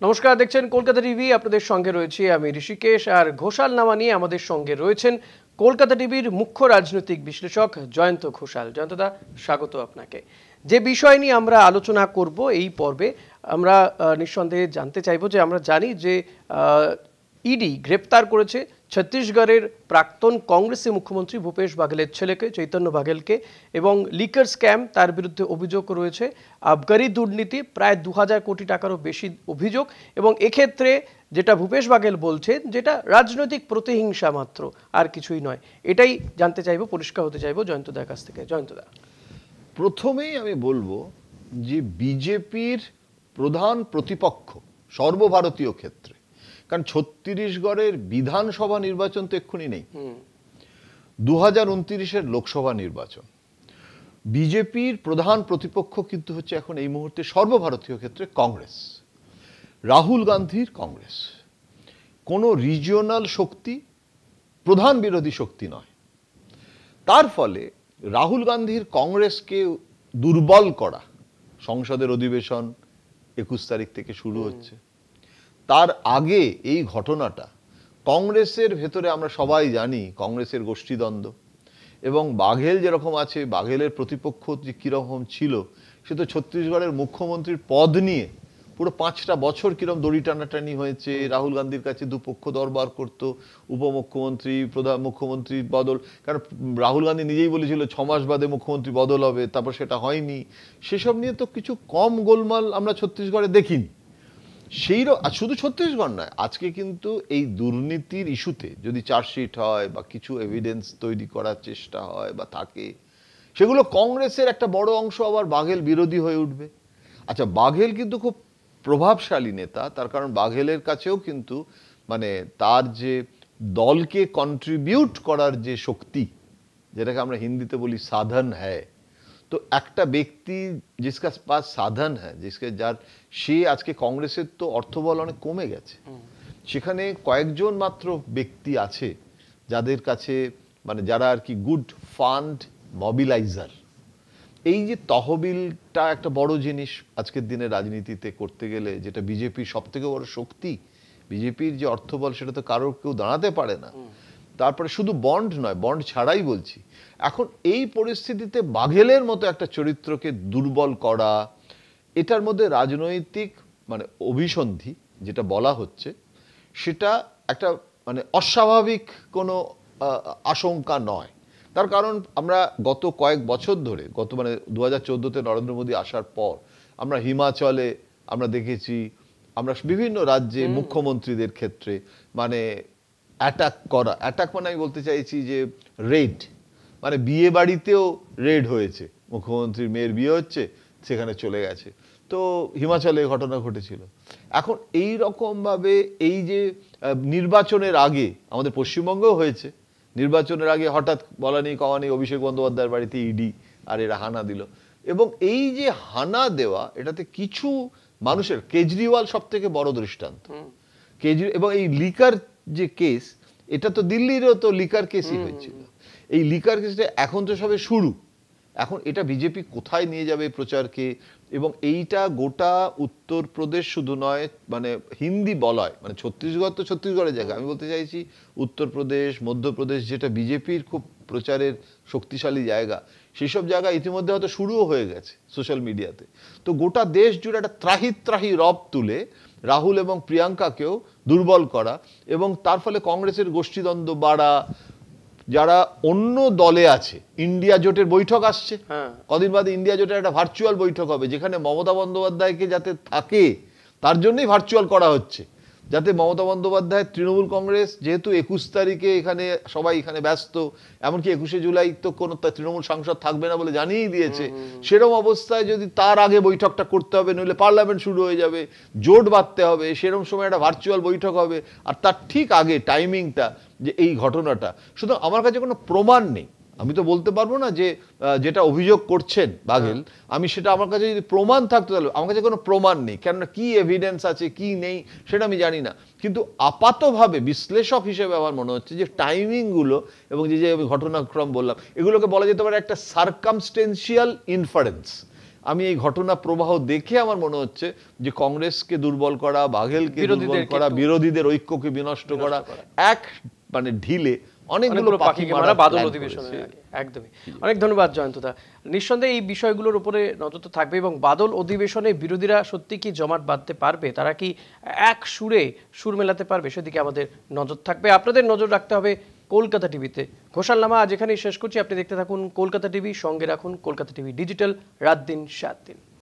নমস্কার, দেখছেন কলকাতা টিভি। আপনাদের সঙ্গে রয়েছি আমি ঋষিকেশ। আর ঘোষালনামা নিয়ে আমাদের সঙ্গে রয়েছেন কলকাতা টিভির মুখ্য রাজনৈতিক বিশ্লেষক জয়ন্ত ঘোষাল। জয়ন্তদা, স্বাগত আপনাকে। যে বিষয় নিয়ে আমরা আলোচনা করব এই পর্বে, আমরা নিঃসন্দেহে জানতে চাইব যে আমরা জানি যে ইডি গ্রেপ্তার করেছে ছত্তিশগড়ের প্রাক্তন কংগ্রেসি মুখ্যমন্ত্রী ভূপেশ বাঘেলের ছেলেকে, চৈতন্য বাঘেলকে, এবং লিকার স্ক্যাম তার বিরুদ্ধে অভিযোগ রয়েছে, আবগারি দুর্নীতি প্রায় 2000 কোটি টাকারও বেশি অভিযোগ, এবং এক্ষেত্রে যেটা ভূপেশ বাঘেল বলছেন যেটা রাজনৈতিক প্রতিহিংসা মাত্র, আর কিছুই নয়। এটাই জানতে চাইবো, পরিষ্কার হতে চাইবো জয়ন্তদার কাছ থেকে। জয়ন্তদা, প্রথমেই আমি বলবো যে বিজেপির প্রধান প্রতিপক্ষ সর্বভারতীয় ক্ষেত্রে, কারণ ছত্তিশগড়ের বিধানসভা নির্বাচন তো এক্ষুনি নেই, 2029-এর লোকসভা নির্বাচন। বিজেপির প্রধান প্রতিপক্ষ কিন্তু হচ্ছে এখন এই মুহূর্তে সর্বভারতীয় ক্ষেত্রে কংগ্রেস, রাহুল গান্ধীর কংগ্রেস। কোনো রিজিওনাল শক্তি, প্রধান বিরোধী শক্তি নয়। তার ফলে রাহুল গান্ধীর কংগ্রেসকে দুর্বল করা, সংসদের অধিবেশন 21 তারিখ থেকে শুরু হচ্ছে, তার আগে এই ঘটনাটা কংগ্রেসের ভেতরে আমরা সবাই জানি কংগ্রেসের গোষ্ঠীদ্বন্দ্ব, এবং বাঘেল যেরকম আছে, বাঘেলের প্রতিপক্ষ যে কীরকম ছিল, সে তো ছত্তিশগড়ের মুখ্যমন্ত্রীর পদ নিয়ে পুরো 5টা বছর কিরম দড়ি টানাটানি হয়েছে। রাহুল গান্ধীর কাছে দুপক্ষ দরবার করতো, উপমুখ্যমন্ত্রী, প্রধান মুখ্যমন্ত্রী বদল, কারণ রাহুল গান্ধী নিজেই বলেছিল 6 মাস বাদে মুখ্যমন্ত্রী বদল হবে, তারপর সেটা হয়নি। সেসব নিয়ে তো কিছু কম গোলমাল আমরা ছত্তিশগড়ে দেখিনি। শুধু ছত্তিশগড় নয়, আজকে কিন্তু এই দুর্নীতির ইস্যুতে যদি চার্জশিট হয় বা কিছু এভিডেন্স তৈরি করার চেষ্টা হয় বা থাকে, সেগুলো কংগ্রেসের একটা বড় অংশ আবার বাঘেল বিরোধী হয়ে উঠবে। আচ্ছা, বাঘেল কিন্তু খুব প্রভাবশালী নেতা, তার কারণ বাঘেলের কাছেও কিন্তু মানে তার যে দলকে কন্ট্রিবিউট করার যে শক্তি, যেটাকে আমরা হিন্দিতে বলি সাধন হ্যায়, তো একটা ব্যক্তি জিসকা পাস সাধন হ্যায়, যার সে আজকে কংগ্রেসের তো অর্থবল অনেক কমে গেছে, সেখানে কয়েকজন মাত্র ব্যক্তি আছে যাদের কাছে মানে যারা আর কি গুড ফান্ড মবিলাইজার। এই যে তহবিলটা একটা বড় জিনিস আজকের দিনে রাজনীতিতে করতে গেলে, যেটা বিজেপির সব থেকে বড় শক্তি। বিজেপির যে অর্থবল সেটা তো কারোর কেউ দাঁড়াতে পারে না। তারপরে শুধু বন্ড নয়, বন্ড ছাড়াই বলছি, এখন এই পরিস্থিতিতে বাঘেলের মতো একটা চরিত্রকে দুর্বল করা, এটার মধ্যে রাজনৈতিক মানে অভিসন্ধি যেটা বলা হচ্ছে, সেটা একটা মানে অস্বাভাবিক কোনো আশঙ্কা নয়। তার কারণ আমরা গত কয়েক বছর ধরে, মানে 2014-তে নরেন্দ্র মোদী আসার পর আমরা হিমাচলে আমরা দেখেছি, আমরা বিভিন্ন রাজ্যে মুখ্যমন্ত্রীদের ক্ষেত্রে মানে অ্যাটাক মানে আমি বলতে চাইছি যে রেড, মানে বিয়ে বাড়িতেও রেড হয়েছে, মুখ্যমন্ত্রীর মেয়ের বিয়ে হচ্ছে, সেখানে চলে গেছে। তো হিমাচলে ঘটনা ঘটেছিল। এখন এই রকমভাবে এই যে নির্বাচনের আগে আমাদের পশ্চিমবঙ্গেও হয়েছে, নির্বাচনের আগে হঠাৎ বলা নেই কওয়া নেই অভিষেক বন্দ্যোপাধ্যায়ের বাড়িতে ইডি আর এরা হানা দিল, এবং এই যে হানা দেওয়া, এটাতে কিছু মানুষের, কেজরিওয়াল সব থেকে বড় দৃষ্টান্ত, এবং এই লিকার যে কেস, এটা তো দিল্লিরও তো লিকার কেসই হয়েছিল। এই লিকার কেসটা এখন তো সবে শুরু, এখন এটা বিজেপি কোথায় নিয়ে যাবে প্রচারকে, এবং এইটা গোটা উত্তরপ্রদেশ শুধু নয়, মানে হিন্দি বলয়, মানে ছত্তিশগড় তো ছত্তিশগড়ের জায়গা, আমি বলতে চাইছি উত্তরপ্রদেশ, মধ্যপ্রদেশ, যেটা বিজেপির খুব প্রচারের শক্তিশালী জায়গা, সেই সব জায়গা ইতিমধ্যে হয়তো শুরুও হয়ে গেছে সোশ্যাল মিডিয়াতে। তো গোটা দেশ জুড়ে একটা ত্রাহি রব তুলে রাহুল এবং প্রিয়াঙ্কাকেও দুর্বল করা, এবং তার ফলে কংগ্রেসের গোষ্ঠীদ্বন্দ্ব বাড়া। যারা অন্য দলে আছে, ইন্ডিয়া জোটের বৈঠক আসছে, কদিন বাদে ইন্ডিয়া জোটের একটা ভার্চুয়াল বৈঠক হবে, যেখানে মমতা বন্দ্যোপাধ্যায়কে যাতে থাকে তার জন্যই ভার্চুয়াল করা হচ্ছে, যাতে মমতা বন্দ্যোপাধ্যায়, তৃণমূল কংগ্রেস, যেহেতু 21 তারিখে এখানে সবাই এখানে ব্যস্ত, এমনকি 21শে জুলাই তো কোনো তৃণমূল সাংসদ থাকবে না বলে জানিয়েই দিয়েছে, সেরকম অবস্থায় যদি তার আগে বৈঠকটা করতে হবে, নইলে পার্লামেন্ট শুরু হয়ে যাবে, জোট বাঁধতে হবে, সেরকম সময় একটা ভার্চুয়াল বৈঠক হবে, আর তার ঠিক আগে টাইমিংটা যে এই ঘটনাটা। সুতরাং আমার কাছে কোনো প্রমাণ নেই, আমি তো বলতে পারবো না যে যেটা অভিযোগ করছেন বাঘেল, আমি সেটা, আমার কাছে যদি প্রমাণ থাকতো তাহলে, আমার কাছে কোনো প্রমাণ নেই, কেননা কি এভিডেন্স আছে কি নেই সেটা আমি জানি না। কিন্তু আপাতভাবে বিশ্লেষক হিসেবে আমার মনে হচ্ছে যে টাইমিংগুলো এবং যে যে ঘটনাক্রম বললাম, এগুলোকে বলা যেতে পারে একটা সার্কামস্টেন্সিয়াল ইনফারেন্স। আমি এই ঘটনা প্রবাহ দেখে আমার মনে হচ্ছে যে কংগ্রেসকে দুর্বল করা, বাঘেলকে দুর্বল করা, বিরোধীদের ঐক্যকে বিনষ্ট করা, এক মানে ঢিলে অনেকগুলো পাখিকে মারা বাদল অধিবেশনের আগে। একদমই। অনেক ধন্যবাদ জয়ন্তদা। নিঃসন্দেহে এই বিষয়গুলোর উপরে নজর তো থাকবে, এবং বাদল অধিবেশনে বিরোধীরা সত্যি কি জমাট বাঁধতে পারবে, তারা কি এক সুরে সুর মেলাতে পারবে, সেদিকে আমাদের নজর থাকবে। আপনাদের নজর রাখতে হবে কলকাতা টিভিতে। ঘোষালনামা আজ এখানেই শেষ করছি। আপনি দেখতে থাকুন কলকাতা টিভি, সঙ্গে রাখুন কলকাতা টিভি ডিজিটাল, রাত দিন 7 দিন।